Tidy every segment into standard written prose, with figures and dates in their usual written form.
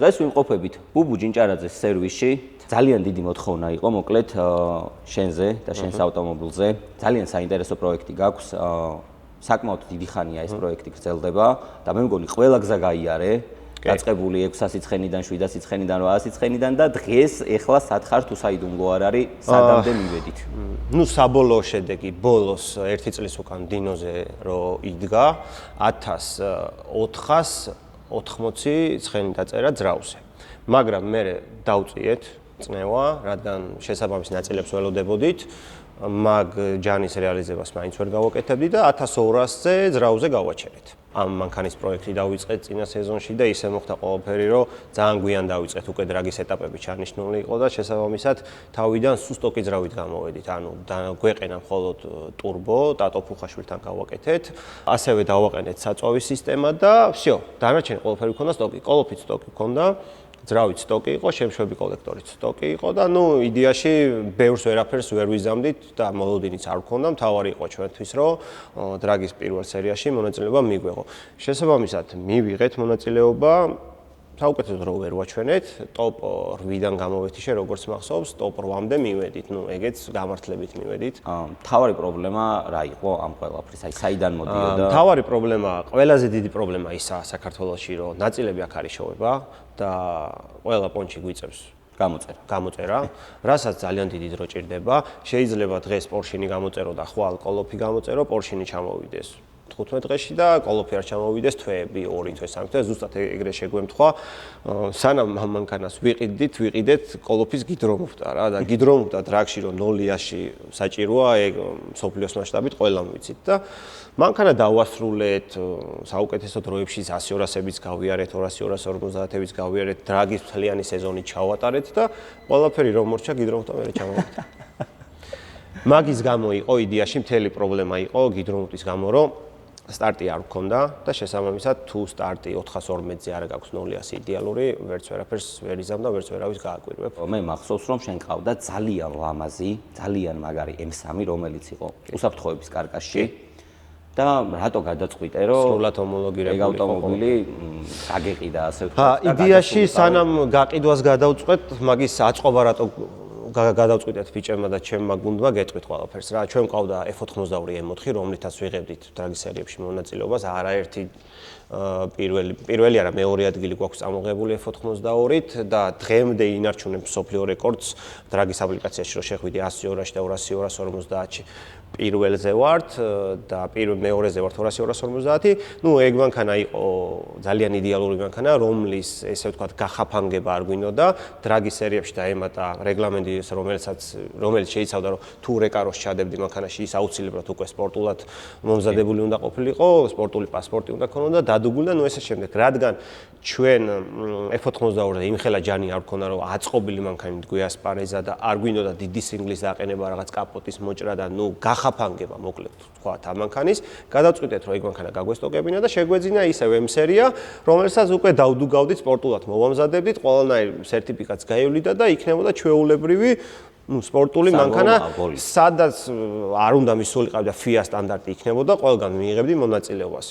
დღეს ვიმყოფებით ბუბუ ჯინჭარაძეს სერვისში. ძალიან დიდი მოთხოვნა იყო, მოკლედ შენზე და შენს ავტომობილზე. ძალიან საინტერესო პროექტი გაქვს. საკმაოდ დიდი ხანია ეს პროექტი გრძელდება და მე მგონი ყველა გზა გაიარე. დაწყებული 600 სიცხენიდან, 700 სიცხენიდან, 800 სიცხენიდან და დღეს ეხლა სათხარ თუ საიდუმლო არ არის, სადამდე მივედით. ნუ საბოლოო შედეგი ბოლოს 1 წლის უკან დინოზე რო იდგა 1480 ცხენი დაწერა ძრაუზე. მაგრამ მე დავწიეთ წნევა, რადგან შესაბამის ნაწილებს ველოდებოდით, მაგ ჯანის რეალიზებას მაინც ვერ გავაკეთებდი და 1200-ზე ძრაუზე გავაჩერეთ. ამ მანქანის პროექტი დავიწყეთ წინა სეზონში და ისე მოხდა ყველაფერი, რომ ძალიან გვიან დავიწყეთ, უკვე დრაგის ეტაპები ჩანიშნული იყო და შესაბამისად თავიდან სუსტოკი ძრავით გამოვედით. ანუ გვეყენა მხოლოდ ტურბო, ტატო ფუხაშვილთან გავაკეთეთ. ასევე დავაყენეთ საწვავის სისტემა და всё, დანარჩენი ყველაფერი ქონდა სტოკი, კოლოფით სტოკი ქონდა. ძრავით სტოკი იყო, შემშვები კოლექტორით სტოკი იყო და ნუ იდეაში ბევრს ვერაფერს ვერ ვიზამდით და მოლოდინიც არ გქონდა. მთავარი იყო ჩვენთვის, რომ დრაგის პირველ სერიაში მონაწილეობა მიგვეღო. შესაბამისად, მივიღეთ მონაწილეობა, საუკეთესოდ რო ვერ ვაჩვენეთ, ტოპ 8-დან გამოვეთიშე, როგორც მახსოვს, ტოპ 8-მდე მივედით. ნუ ეგეც გამართლებით მივედით. მთავარი პრობლემა რა იყო ამ ყველაფრის? აი საიდან მოდიოდა? მთავარი პრობლემა, ყველაზე დიდი პრობლემა ისაა საქართველოში, რომ ნაწილები აქ არის შოვება და ყველა პონჩი გვიწევს გამოწერა, რასაც ძალიან დიდი დრო ჭირდება. შეიძლება დღეს პორშინი გამოწერო და ხვალ კოლოფი გამოწერო, პორშინი ჩამოვიდეს 15 დღეში და კოლოფი არ ჩამოვიდეს თვეები, 2 თვე, 3 თვე, ზუსტად ეგრე შეგვემთხვა. სანამ მანქანას ვიყიდეთ, კოლოფის გიდრომობდა რა და გიდრომობდა დრაგში, რომ 0-აში საჭიროა, ეგ მსოფლიოს მასშტაბით ყველამ ვიცით და მანქანა დავასრულეთ საუკეთესო დროებში 100-200-ებიც გავიარეთ, 200-250-ებიც გავიარეთ, დრაგის მთლიანი სეზონი ჩავატარეთ და ყველაფერი რომ მორჩა გიდრომობდა მე ჩამოვიდა. მაგის გამო იყო იდეაში მთელი პრობლემა იყო გიდრომუტის გამო, რომ სტარტი არ გქონდა და შესაბამისად თუ სტარტი 412-ზე არ გაქვს 0-ას იდეალური, ვერც ვერაფერს ვერ იზამ და ვერც ვერავის გააკვირვებ. მე მახსოვს, რომ შენ ყავდა ძალიან ლამაზი, ძალიან მაგარი M3, რომელიც იყო უსაფრთხოების კარკასში და რატო გადაწყვიტე, რომ სრულად ჰომოლოგირებული ეგ ავტომობილი გაგეყიდა, ასე ვთქვათ. იდეაში სანამ გაყიდვას გადავწყვეტ, მაგის აწყობა რატო გადავწყვიტეთ ბიჭებმა და ჩემმა გუნდმა გეტყვით ყველაფერს რა. ჩვენ მყავდა F82 M4, რომლითაც ვიღებდით დრაგის სერიებში მონაწილეობას, არაერთი პირველი არა, მეორე ადგილი გვაქვს წამოღებული F82-ით და დღემდე ინარჩუნებს მსოფლიო რეკორდს დრაგის აპლიკაციაში, რომ შეხვიდე 100-200-ში და 200-250-ში. პირველზე ვართ და მეორეზე ვართ 200-250. ნუ ეგ მანქანა იყო ძალიან იდეალური მანქანა, რომლის ესე ვთქვათ გახაფანგება არ გვინდოდა. დრაგის სერიებში დაემატა რეგლამენტი, რომელიც შეიცავდა, რომ თუ რეკაროს ჩადებდი მანქანაში, ის აუცილებლად უკვე სპორტულად მომზადებული უნდა ყოფილიყო, სპორტული პასპორტი უნდა ქონოდა და დადუგული და ნუ ესე შემდეგ. რადგან ჩვენ F82-ზე იმხელა ჯანი არ გქონდა, რომ აწყობილი მანქანით გვიასპარეზა და არ გვინდოდა დიდი სინგლის დაყენება, რაღაც კაპოტის მოჭრა და ნუ გახაფანგება, მოკლედ ვთქვათ, ამ მანქანის, გადავწყვიტეთ, რომ ეგ მანქანა გაგვესტოკებინა და შეგვეძინა ისევ M სერია, რომელსაც უკვე დავდუგავდით სპორტულად მოვამზადებდით, ყველანაირ სერტიფიკატს გაევლიდა და იქნებოდა ჩვეულებრივი სპორტული მანქანა, სადაც არ უნდა მისულიყავი და FIA სტანდარტი იქნებოდა, ყველგან მიიღებდი მონაწილეობას.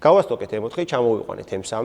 გავასტოკეთ M4, ჩამოვიყვანეთ M3,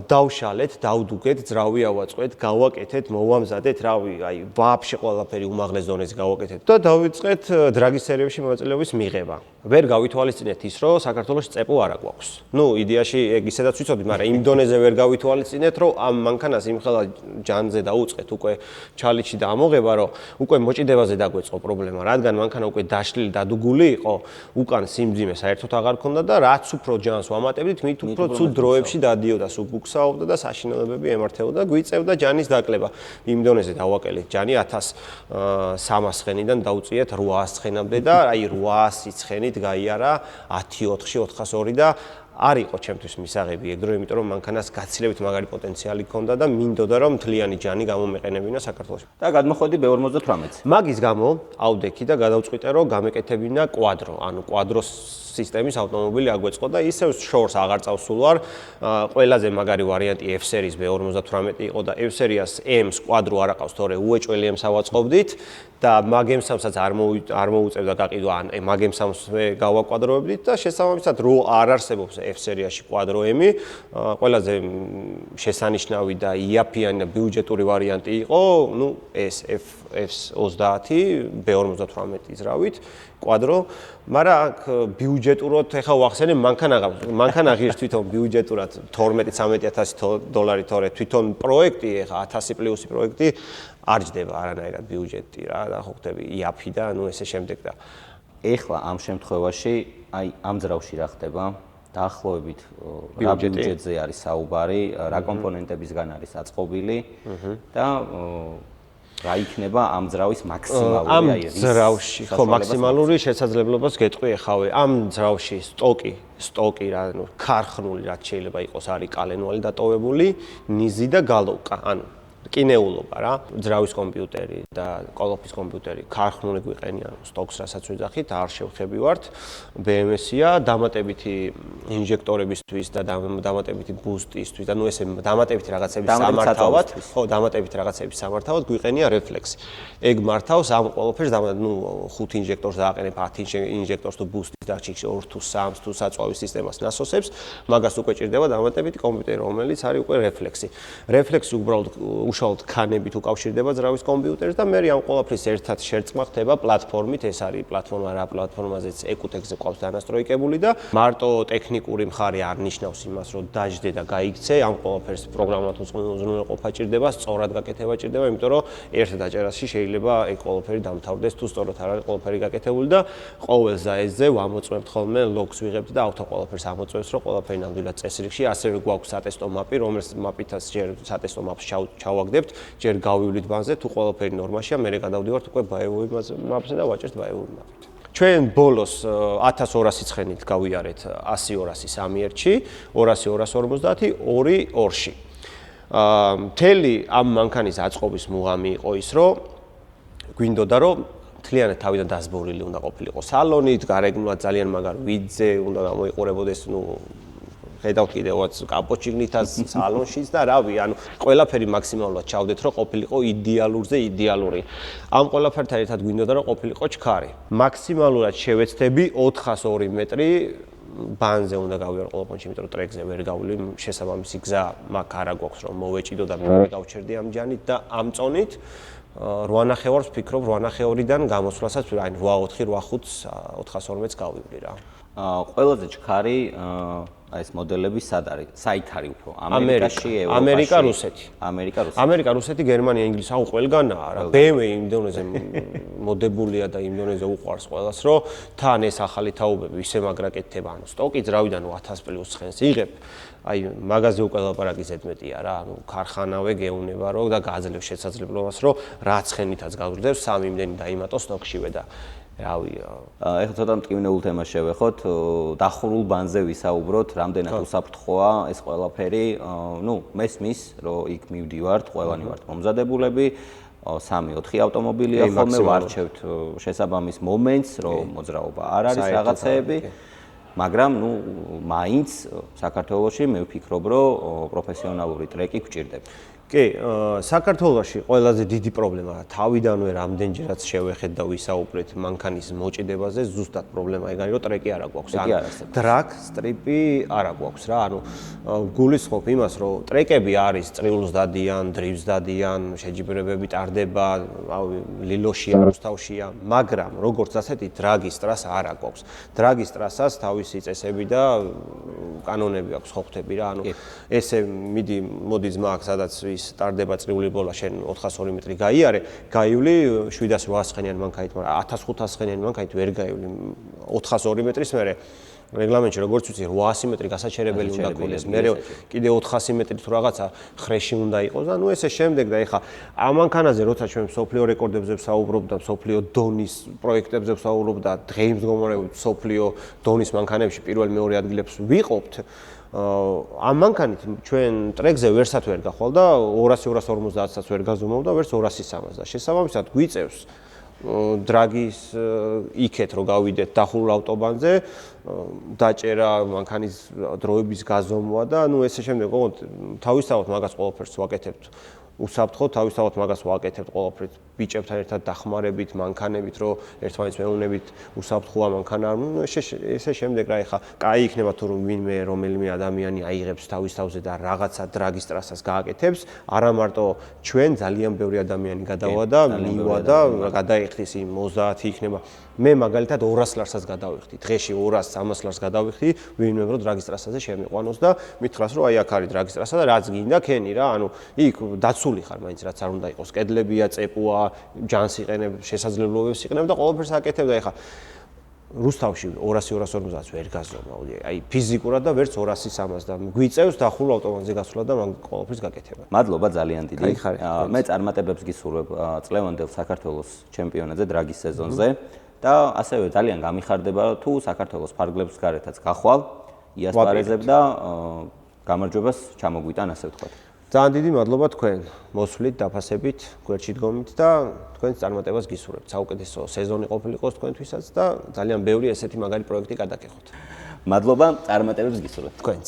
დავშალეთ, დავდუგეთ, ძრავი ავაწყვეთ, გავაკეთეთ, მოვამზადეთ, რავი, აი, ვაფშე ყველაფერი უმაღლეს დონეზე გავაკეთეთ და დავიწყეთ დრაგის სერიებში მონაწილეობის მიღება. ვერ გავითვალისწინეთ ის, რომ საქართველოში წეპო არა გვაქვს. ნუ იდეაში ეგ ისედაც ვიცოდი, მაგრამ იმ დონეზე ვერ გავითვალისწინეთ, რომ ამ მანქანას იმხელა ჯანზე დაუწყეთ უკვე ჩალიჩი და ამოღება, რომ უკვე მოჭიდებაზე დაგვეწყო პრობლემა, რადგან მანქანა უკვე დაშლილი, დადუგული იყო, უკან სიმძიმე საერთოდ აღარ ქონდა და რაც უფრო ჯანს ვამატებდით, მით უფრო ცუდ დროებში დადიოდა, უგუქსაობდა და საშინელებები ემართებოდა, გვიწევდა ჯანის დაკლება. იმ დონეზე დავაკელით ჯანი 1300 ცხენიდან დავუწიეთ 800 ცხენამდე და აი 800 ცხენით გაიარა 10-4-ში 402 და არ იყო ჩემთვის მისაღები ეგ დრო, იმიტომ რომ მანქანას გაცილებით მაგარი პოტენციალი ჰქონდა და მინდოდა რომ მთლიანი ჯანი გამომეყენებინა საქართველოში. და გადმოხვედი B58-ზე. მაგის გამო ავდექი და გადავწყვიტე რომ გამეკეთებინა კვადრო, ანუ კვადროს სისტემის ავტომობილი აგვეწყო და ისევ შორს აღარ წავსულ ვარ. ყველაზე მაგარი ვარიანტი F-series B58 იყო და F-series M-ს კვადრო არ აყავს, თორე უეჭველი M-ს ავაწყობდით და მაგ-M-სამსაც არ მოუწევდა გაყიდვა, ან მაგ-M-სამსვე გავაკვადროებდით და შესაბამისად რო არ არსებობს F-series-ში კვადრო M-ი, ყველაზე შესანიშნავი და იაფიანი და ბიუჯეტური ვარიანტი იყო, ну, ეს F30 B58 იზრავით კვადრო, მაგრამ აქ ბიუჯეტურად ეხა ვახსენე მანქანა ღირს თვითონ ბიუჯეტურად $12-13,000 თორე თვითონ პროექტი ეხა 1000 პლუსი პროექტი არ ჯდება არანაირად ბიუჯეტი რა და ხო ხდები იაფი და ნუ ესე შემდეგ და ეხლა ამ შემთხვევაში აი ამ ძრავში რა ხდება? დაახლოებით რა ბიუჯეტზე არის საუბარი, რა კომპონენტებისგან არის აწყობილი და რა იქნება ამ ძრავის მაქსიმალური აი ამ ძრავში ხო მაქსიმალური შესაძლებლობას გეტყვი ეხავე ამ ძრავში სტოკი რა ნუ ქარხნული რაც შეიძლება იყოს არის კალენვალი დატოვებული ნიზი და გალოვკა ანუ კინეულობა რა ძრავის კომპიუტერი და კოლოფის კომპიუტერი ქარხნული გვიყენია სტოკს რასაც ვიძახით არ შევხებივართ BMS-ია დამატებითი ინჟექტორებისთვის და დამატებითი ბუსტისთვის და ნუ ესე დამატებითი რაღაცების სამართავად ხო დამატებითი რაღაცების სამართავად გვიყენია რეფლექსი ეგ მართავს ამ ყველაფერს ნუ 5 ინჟექტორს დააყენებ 10 ინჟექტორს თუ ბუსტის დარჩიქს 2 თუ 3 თუ საწვავის სისტემას ნასოსებს მაგას უკვე ჭირდება დამატებითი კომპიუტერი რომელიც არის უკვე რეფლექსი უბრალოდ უშუალოდ ქანებით უკავშირდება ძრავის კომპიუტერს და მე ამ ყველაფრის ერთად შერწყმა ხდება პლატფორმით ეს არის პლატფორმა რა პლატფორმაზეც ეკუტექსზე ყავს დანასტროიკებული და მარტო ტექნიკური მხარე არ ნიშნავს იმას რომ დაждდე და გაიქცე ამ ყველაფერს პროგრამულად უზრუნველყოფა ჭირდება სწორად გაკეთება ჭირდება იმიტომ რომ ერთ დაჭერაში შეიძლება ეგ ყველაფერი დამთავრდეს თუ სწორად არ არის ყველაფერი გაკეთებული და ყოველ ზაესზე ვამოწმებთ ხოლმე ლოგს ვიღებთ და ავტო ყველაფერს ამოწმებს რომ ყველაფერი ნამდვილად წესრიგში ასევე გვაქვს სატესტო მაპი რომელიც მაპითაც ჯერ სატესტო მაპს ჩავაგდებთ ჯერ გავივლით ბანზე თუ ყველაფერი ნორმაშია მე გადავდივართ უკვე ბაევოი მაპზე და ვაჭერთ ბაევოი მაპით ჩვენ ბოლოს 1200 ცხენით გავიარეთ 100-200 სამიერტში 200-250 2-2-ში მთელი ამ მანქანის აწყობის მუღამი იყო ის რომ გვინდოდა რომ მთლიანად თავიდან დასბორილი უნდა ყოფილიყო სალონით გარეგნულად ძალიან მაგარ ვიძე უნდა გამოიყურებოდეს ნუ ხედავთ კიდევაც კაპოჩიგნითაც სალონშიც და რავი ანუ ყველაფერი მაქსიმალურად ჩავდეთ რომ ყოფილიყო იდეალურზე იდეალური ამ ყველაფერთან ერთად გვინდოდა რომ ყოფილიყო ჩქარი მაქსიმალურად შევეცდები 402 მეტრი ბანზე უნდა გავიარ ყველაფერში იმიტომ რომ ტრეკზე ვერ გავვლი შესაბამისი გზა მაგ არა გვაქვს რომ მოვეჭიდო და მე გავჩერდი ამ ჯანით და ამ წონით 8 ნახევარს ვფიქრობ 8 ნახევრიდან გამოსვლასაც აი 8-4 8-5 412-ს გავივლი რა ყველაზე ჩქარი აი ეს მოდელები სად არის? საით არის უფრო? ამერიკაში, ევროპაში? ამერიკა, რუსეთი, გერმანია, ინგლისი, აუ ყველგანაა რა. BMW იმ დონეზე მოდებულია და იმ დონეზე უყვარს ყველას, რომ თან ეს ახალი თაობები ისე მაგრაკეთება, ანუ სტოკი ძრავიდან 1000 პლუს ცხენს იღებ. აი მაღაზია უკვე ლაპარაკი ზედმეტია რა, ანუ ქარხანავე გეუნება რომ და გააძლევს შესაძლებლობას, რომ რა ცხენითაც გავზრდებს, სამი იმდენი დაიმატოს სტოკშივე და რავი, ეხლა ცოტა მტკივნეულ თემას შევეხოთ, დახურულ ბანზე ვისაუბროთ, რამდენად უსაფრთხოა ეს ყველაფერი, ნუ მესმის, რომ იქ მივდივართ, ყველანი ვართ მომზადებულები, 3-4 ავტომობილია ხოლმე ვარჩევთ შესაბამის მომენტს, რომ მოძრაობა არ არის რაღაცეები, მაგრამ ნუ მაინც საქართველოში მე ვფიქრობ, რომ პროფესიონალური ტრეკი გვჭირდება. კი, საქართველოში ყველაზე დიდი პრობლემა თავიდანვე რამდენჯერაც შევეხეთ და ვისაუბრეთ მანქანის მოჭიდებაზე, ზუსტად პრობლემა ეგ არის, რომ ტრეკი არ აქვს. დრაგ სტრიპი არ აქვს რა, ანუ გულისხმობ იმას, რომ ტრეკები არის წრიულს დადიან, დრიფს დადიან, შეჯიბრებები ტარდება, ლილოშია, რუსთავშია, მაგრამ როგორც ასეთი დრაგის ტრასა არ აქვს. დრაგის ტრასას თავისი წესები და კანონები აქვს, ხო ხვდები რა, ანუ ესე მოდი ძმა აქ სადაც სტარდება წრიული ბოლა შენ 402 მეტრი გაიარე, გაივლი 700-800 ცხენიანი მანქანით, მაგრამ 1500 ცხენიანი მანქანით ვერ გაივლი 402 მეტრის მერე რეგლამენტში როგორც ვიცი 800 მეტრი გასაჩერებელი უნდა გქონდეს, მერე კიდე 400 მეტრი თუ რაღაცა ხრეში უნდა იყოს და ნუ ესე შემდეგ და ეხა ამ მანქანაზე როცა ჩვენ სოფლიო რეკორდებზე ვსაუბრობ და სოფლიო დონის პროექტებზე ვსაუბრობ და დღეიმდგომარეობით სოფლიო დონის მანქანებში პირველ-მეორე ადგილებს ვიყოფთ ამ მანქანით ჩვენ ტრეკზე ვერსად ვერ გახვალ და 200-250-საც ვერ გაზომავ და ვერც 200-300 და შესაბამისად გვიწევს დრაგის იქეთ რომ გავიდეთ დახურულ ავტობანზე, დაჭერა მანქანის დროების გაზომვა და ესე შემდეგ, თავისთავად მაგას ყველაფერს ვაკეთებთ. უსაფრთხოდ თავისთავად მაგას ვაკეთებთ ყველაფერს ბიჭებთან ერთად დახმარებით, მანქანებით, რომ ერთმანეთს მეუბნებით უსაფრთხოა მანქანა, ესე შემდეგ რა ეხა, კაი იქნება თუ ვინმე რომელიმე ადამიანი აიღებს თავის თავზე და რაღაცა დრაგის ტრასას გააკეთებს, არა მარტო ჩვენ ძალიან ბევრი ადამიანი გადავა და მივა და გადაიხდის იმ 30 იქნება. მე მაგალითად 200 ლარსაც გადავიხდი, დღეში 200-300 ლარს გადავიხდი, ვინმე რომ დრაგის ტრასაზე შემიყვანოს და მითხრას რომ აი აქ არის დრაგის ტრასა და რაც გინდა ქენი რა, ანუ იქ დაცული ხარ მაინც რაც არ უნდა იყოს, კედლებია, წეპუა, ჯანს იყენებ, შესაძლებლობებს იყენებ და ყველაფერს აკეთებ და ეხა რუსთავში 200-250-ს ვერ გაზომავდი. აი ფიზიკურად და ვერც 200-300 და გვიწევს დახურულ ავტომატზე გასვლა და მაგ ყველაფერს გაკეთება. მადლობა ძალიან დიდი. მე წარმატებებს გისურვებ წლევანდელ საქართველოს ჩემპიონატზე დრაგის სეზონზე და ასევე ძალიან გამიხარდება თუ საქართველოს ფარგლებს გარეთაც გახვალ, იასპარეზებ და გამარჯვებას ჩამოგვიტან ასე ვთქვათ. ძალიან დიდი მადლობა თქვენ მოსვლით, დაფასებით, გვერდში დგომით და თქვენს წარმატებას გისურვებთ. საუკეთესო სეზონი ყოფილიყო თქვენთვისაც და ძალიან ბევრი ესეთი მაგარი პროექტი გადაგეხოთ. მადლობა, წარმატებებს გისურვებთ. თქვენც.